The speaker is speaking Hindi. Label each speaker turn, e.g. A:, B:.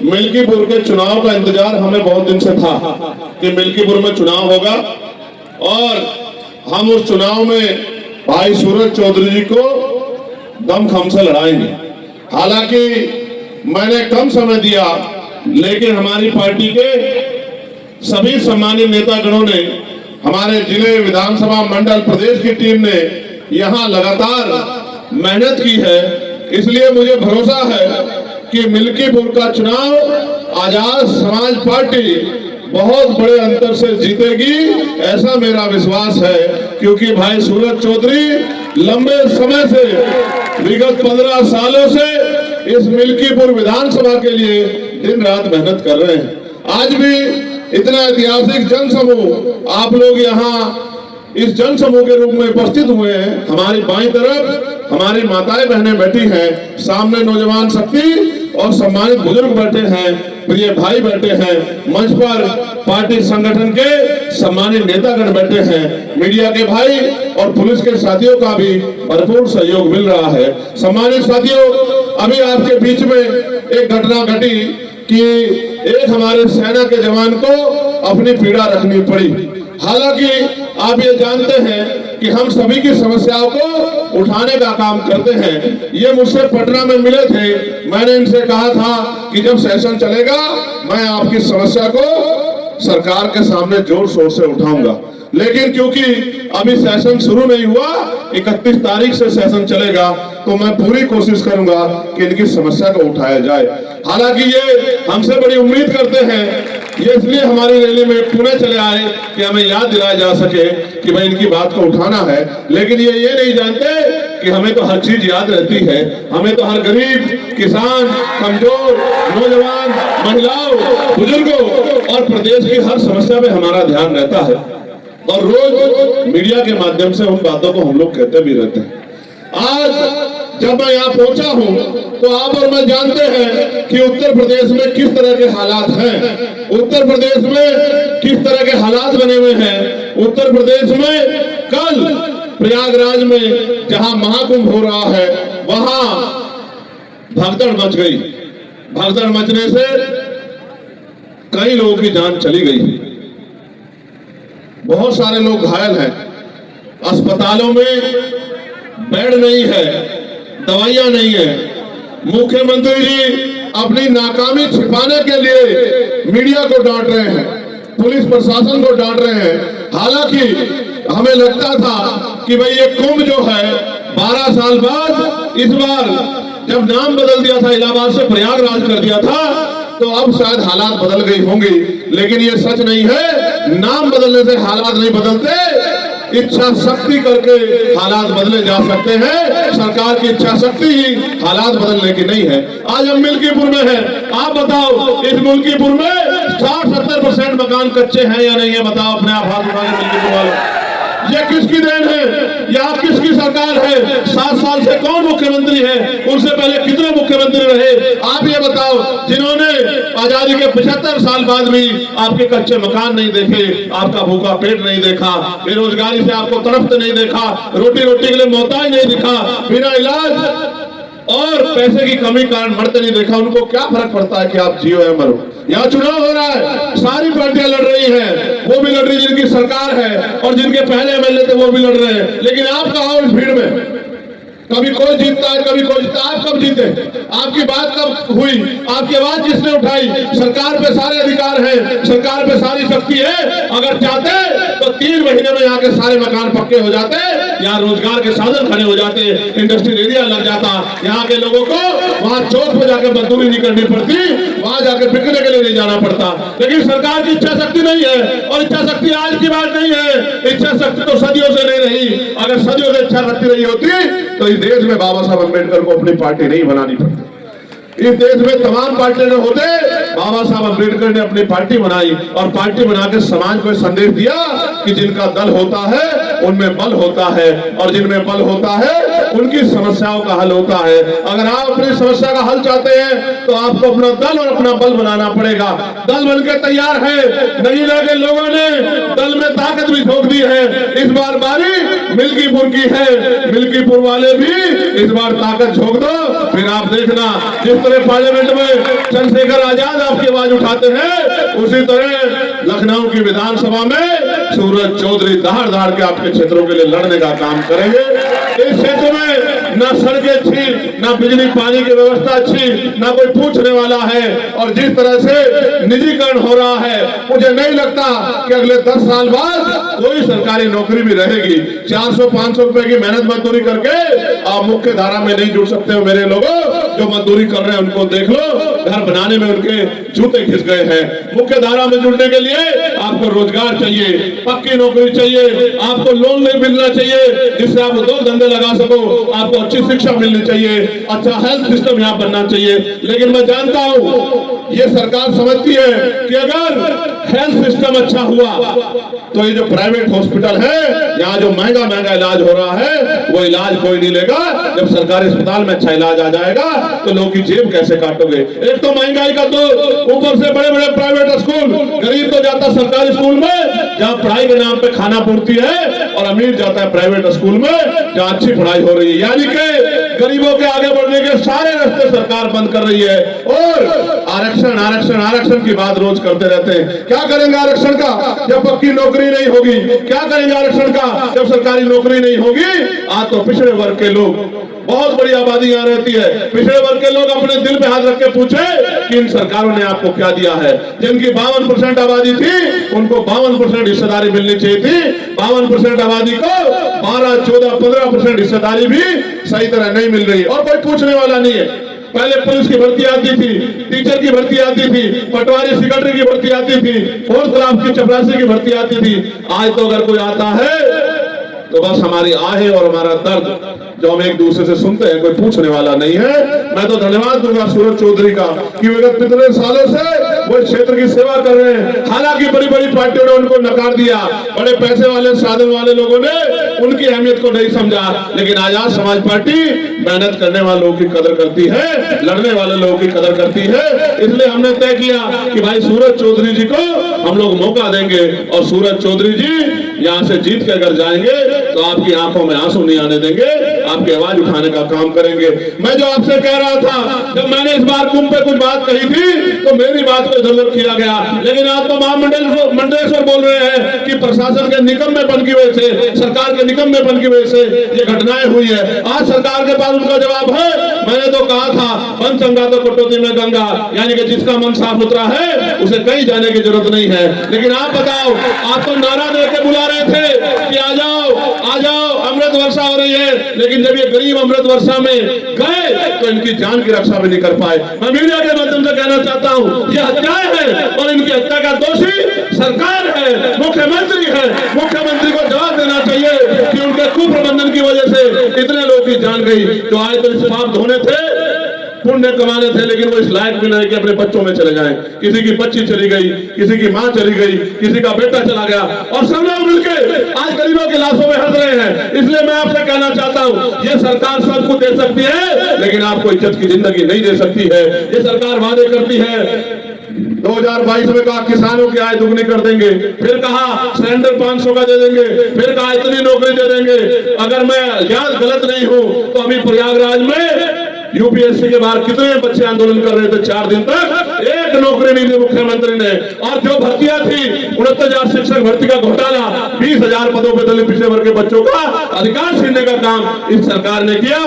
A: मिल्कीपुर के चुनाव का इंतजार हमें बहुत दिन से था कि मिल्कीपुर में चुनाव होगा और हम उस चुनाव में भाई सूरज चौधरी जी को दमखम से लड़ाएंगे। हालांकि मैंने कम समय दिया, लेकिन हमारी पार्टी के सभी सम्मानित नेतागणों ने, हमारे जिले, विधानसभा मंडल, प्रदेश की टीम ने यहाँ लगातार मेहनत की है। इसलिए मुझे भरोसा है कि मिल्कीपुर का चुनाव आजाद समाज पार्टी बहुत बड़े अंतर से जीतेगी, ऐसा मेरा विश्वास है। क्योंकि भाई सूरज चौधरी लंबे समय से, विगत 15 सालों से इस मिल्कीपुर विधानसभा के लिए दिन रात मेहनत कर रहे हैं। आज भी इतना ऐतिहासिक जनसमूह आप लोग यहाँ इस जनसमूह के रूप में उपस्थित हुए हैं। हमारी बाईं तरफ हमारी माताएं बहनें बैठी हैं, सामने नौजवान शक्ति और सम्मानित बुजुर्ग बैठे हैं, प्रिय भाई बैठे हैं, मंच पर पार्टी संगठन के सम्मानित नेतागण बैठे हैं, मीडिया के भाई और पुलिस के साथियों का भी भरपूर सहयोग मिल रहा है। सम्मानित साथियों, अभी आपके बीच में एक घटना घटी कि एक हमारे सेना के जवान को अपनी पीड़ा रखनी पड़ी। हालांकि आप ये जानते हैं कि हम सभी की समस्याओं को उठाने का काम करते हैं। ये मुझसे पटना में मिले थे, मैंने इनसे कहा था कि जब सेशन चलेगा मैं आपकी समस्या को सरकार के सामने जोर शोर से उठाऊंगा। लेकिन क्योंकि अभी सेशन शुरू नहीं हुआ, 31 तारीख से सेशन चलेगा, तो मैं पूरी कोशिश करूंगा कि इनकी समस्या को उठाया जाए। हालांकि ये हमसे बड़ी उम्मीद करते हैं, ये इसलिए हमारी रैली में पुणे चले आए कि हमें याद दिलाया जा सके कि भाई इनकी बात को उठाना है। लेकिन ये नहीं जानते कि हमें तो हर चीज याद रहती है। हमें तो हर गरीब, किसान, कमजोर, नौजवान, महिलाओं, बुजुर्गों और प्रदेश की हर समस्या में हमारा ध्यान रहता है और रोज मीडिया के माध्यम से उन बातों को हम लोग कहते भी रहते हैं। आज जब मैं यहाँ पहुंचा हूँ तो आप और मैं जानते हैं कि उत्तर प्रदेश में किस तरह के हालात हैं, उत्तर प्रदेश में किस तरह के हालात बने हुए हैं। उत्तर प्रदेश में कल प्रयागराज में जहां महाकुंभ हो रहा है, वहां भगदड़ मच गई। भगदड़ मचने से कई लोगों की जान चली गई, बहुत सारे लोग घायल हैं, अस्पतालों में बेड नहीं है, दवाइयां नहीं है। मुख्यमंत्री जी अपनी नाकामी छिपाने के लिए मीडिया को डांट रहे हैं, पुलिस प्रशासन को डांट रहे हैं। हालांकि हमें लगता था कि भाई ये कुंभ जो है 12 साल बाद, इस बार जब नाम बदल दिया था, इलाहाबाद से प्रयागराज कर दिया था, तो अब शायद हालात बदल गई होंगी। लेकिन ये सच नहीं है, नाम बदलने से हालात नहीं बदलते, इच्छा शक्ति करके हालात बदले जा सकते हैं। सरकार की इच्छा शक्ति ही हालात बदलने की नहीं है। आज हम मिल्कीपुर में हैं, आप बताओ इस मिल्कीपुर में 60-70% मकान कच्चे हैं या नहीं है? बताओ अपने आप हाथ उठा के मिल्कीपुर वालों। ये किसकी देन है? या किसकी सरकार है? 7 साल से कौन मुख्यमंत्री है? उनसे पहले कितने मुख्यमंत्री रहे? आप ये बताओ, जिन्होंने आजादी के 75 साल बाद भी आपके कच्चे मकान नहीं देखे, आपका भूखा पेट नहीं देखा, बेरोजगारी से आपको तड़पते नहीं देखा, रोटी के लिए मोहताज नहीं दिखा, बिना इलाज और पैसे की कमी कारण मरते नहीं देखा, उनको क्या फर्क पड़ता है कि आप जियो या मरो? यहाँ चुनाव हो रहा है, सारी पार्टियां लड़ रही हैं, वो भी लड़ रही जिनकी सरकार है और जिनके पहले एमएलए थे वो भी लड़ रहे हैं। लेकिन आप कहाँ हो इस भीड़ में? कभी कोई जीतता है, कभी कोई जीतता। आप कब जीते? आपकी बात कब हुई? आपकी आवाज किसने उठाई? सरकार पे सारे अधिकार हैं, सरकार पे सारी शक्ति है। अगर चाहते तो 3 महीने में यहाँ के सारे मकान पक्के हो जाते, यहाँ रोजगार के साधन खड़े हो जाते, इंडस्ट्रियल एरिया लग जाता, यहाँ के लोगों को वहाँ चौक पे जाकर मजदूरी नहीं करनी पड़ती, वहाँ जाकर बिकने के लिए नहीं जाना पड़ता। लेकिन सरकार की इच्छा शक्ति नहीं है, और इच्छा शक्ति आज की बात नहीं है, इच्छा शक्ति तो सदियों से नहीं रही। अगर सदियों से इच्छा शक्ति रही होती तो इस देश में बाबा साहब अम्बेडकर को अपनी पार्टी नहीं बनानी पड़ती। इस देश में तमाम पार्टियां होते बाबा साहब अम्बेडकर ने अपनी पार्टी बनाई और पार्टी बना के समाज को संदेश दिया कि जिनका दल होता है उनमें बल होता है और जिनमें बल होता है उनकी समस्याओं का हल होता है। अगर आप अपनी समस्या का हल चाहते हैं तो आपको अपना दल और अपना बल बनाना पड़ेगा। दल बनके तैयार है, नगीना के लोगों ने दल में ताकत भी झोंक दी है। इस बार बारी मिल्कीपुर की है, मिल्कीपुर वाले भी इस बार ताकत झोंक दो, फिर आप देखना जिस तरह पार्लियामेंट में चंद्रशेखर आजाद आपकी आवाज उठाते हैं उसी तरह लखनऊ की विधानसभा में सूरज चौधरी दहाड़ दहाड़ के आपके क्षेत्रों के लिए लड़ने का काम करेंगे। इस क्षेत्र में ना सड़कें अच्छी, ना बिजली पानी की व्यवस्था अच्छी, ना कोई पूछने वाला है और जिस तरह से निजीकरण हो रहा है मुझे नहीं लगता कि अगले 10 साल बाद कोई सरकारी नौकरी भी रहेगी। 400-500 रुपए की मेहनत मजदूरी करके आप मुख्य धारा में नहीं जुड़ सकते हो। मेरे लोगों जो मजदूरी कर रहे हैं उनको देख लो, घर बनाने में उनके जूते घिस गए हैं। मुख्य धारा में जुड़ने के लिए आपको रोजगार चाहिए, पक्की नौकरी चाहिए, आपको लोन नहीं मिलना चाहिए जिससे आप दो धंधे लगा सको, आपको अच्छी शिक्षा मिलनी चाहिए, अच्छा हेल्थ सिस्टम यहाँ बनना चाहिए। लेकिन मैं जानता हूँ ये सरकार समझती है कि अगर हेल्थ सिस्टम अच्छा हुआ तो ये जो प्राइवेट हॉस्पिटल है यहाँ जो महंगा महंगा इलाज हो रहा है वो इलाज कोई नहीं लेगा। जब सरकारी अस्पताल में अच्छा इलाज आ जाएगा तो लोग की जेब कैसे काटोगे? एक तो महंगाई का दो, ऊपर से बड़े बड़े प्राइवेट स्कूल, गरीब तो जाता सरकारी स्कूल में जहाँ पढ़ाई के नाम पे खाना पूर्ति है और अमीर जाता है प्राइवेट स्कूल में जहाँ अच्छी पढ़ाई हो रही है। यानी कि गरीबों के आगे बढ़ने के सारे रास्ते सरकार बंद कर रही है और आरक्षण आरक्षण आरक्षण की बात रोज करते रहते हैं। क्या करेंगे आरक्षण का जब पक्की नौकरी नहीं होगी? क्या करेंगे आरक्षण का जब सरकारी नौकरी नहीं होगी? आज तो पिछड़े वर्ग के लोग, बहुत बड़ी आबादी यहाँ रहती है, पिछड़े वर्ग के लोग अपने दिल पे हाथ रख के पूछे कि इन सरकारों ने आपको क्या दिया है? जिनकी 52% आबादी थी उनको 52% हिस्सेदारी मिलनी चाहिए थी। 52% आबादी को 12, 14, 15% हिस्सेदारी भी सही तरह नहीं मिल रही और कोई पूछने वाला नहीं है। पहले पुलिस की भर्ती आती थी, टीचर की भर्ती आती थी, पटवारी सेक्रेटरी की भर्ती आती थी, फोर्थ क्लास की चपरासी की भर्ती आती थी। आज तो अगर कोई आता है तो बस हमारी आहें और हमारा दर्द जो हम एक दूसरे से सुनते हैं, कोई पूछने वाला नहीं है। मैं तो धन्यवाद दूंगा सूरज चौधरी का कि विगत कितने सालों से वो क्षेत्र की सेवा कर रहे हैं। हालांकि बड़ी बड़ी पार्टियों ने उनको नकार दिया, बड़े पैसे वाले साधन वाले लोगों ने उनकी अहमियत को नहीं समझा, लेकिन आजाद समाज पार्टी मेहनत करने वालों की कदर करती है, लड़ने वाले लोगों की कदर करती है। इसलिए हमने तय किया कि भाई सूरज चौधरी जी को हम लोग मौका देंगे और सूरज चौधरी जी यहाँ से जीत के अगर जाएंगे तो आपकी आंखों में आंसू नहीं आने देंगे, आपकी आवाज उठाने का काम करेंगे। मैं जो आपसे कह रहा था, जब मैंने इस बार कुंभ पे कुछ बात कही थी तो मेरी बात को इधर किया गया, लेकिन आज तो महामंडलेश्वर बोल रहे हैं कि प्रशासन के निकम्मेपन की वजह से, सरकार के निकम्मेपन की वजह से ये घटनाएं हुई है। आज सरकार के पास उनका जवाब है। मैंने तो कहा था मन चंगा तो कटौती में गंगा, यानी कि जिसका मन साफ सुथरा है उसे कहीं जाने की जरूरत नहीं है। लेकिन आप बताओ, आप तो नारा देकर बुला रहे थे कि आ जाओ अमृत वर्षा हो रही है, लेकिन जब ये गरीब अमृत वर्षा में गए तो इनकी जान की रक्षा भी नहीं कर पाए। मैं मीडिया के माध्यम से कहना चाहता हूँ ये हत्याएं हैं और इनकी हत्या का दोषी सरकार है, मुख्यमंत्री है। मुख्यमंत्री को जवाब देना चाहिए कि उनके कुप्रबंधन की वजह से इतने लोगों की जान गई जो आए तो इस पाप धोने थे, पुण्य कमाने थे, लेकिन वो इस लायक भी नहीं कि अपने बच्चों में चले जाएं। किसी की बच्ची चली गई, किसी की मां चली गई, किसी का बेटा चला गया और सब लोग मिलकर आज गरीबों की लाशों में हंस रहे हैं। इसलिए मैं आपसे कहना चाहता हूं, ये सरकार सब कुछ दे सकती है लेकिन आपको इज्जत की जिंदगी नहीं दे सकती है। ये सरकार वादे करती है, 2022 में कहा किसानों की आय दुगनी कर देंगे, फिर कहा सिलेंडर 500 का दे देंगे, फिर कहा इतनी नौकरी दे देंगे। अगर मैं याद गलत नहीं हूं तो अभी प्रयागराज में यूपीएससी के बाहर कितने बच्चे आंदोलन कर रहे थे 4 दिन तक, एक नौकरी नहीं दी मुख्यमंत्री ने। और जो भर्तियां थी 69,000 शिक्षक भर्ती का घोटाला, 20,000 पदों पर दलित पिछड़े वर्ग के बच्चों का अधिकार छीनने का काम इस सरकार ने किया।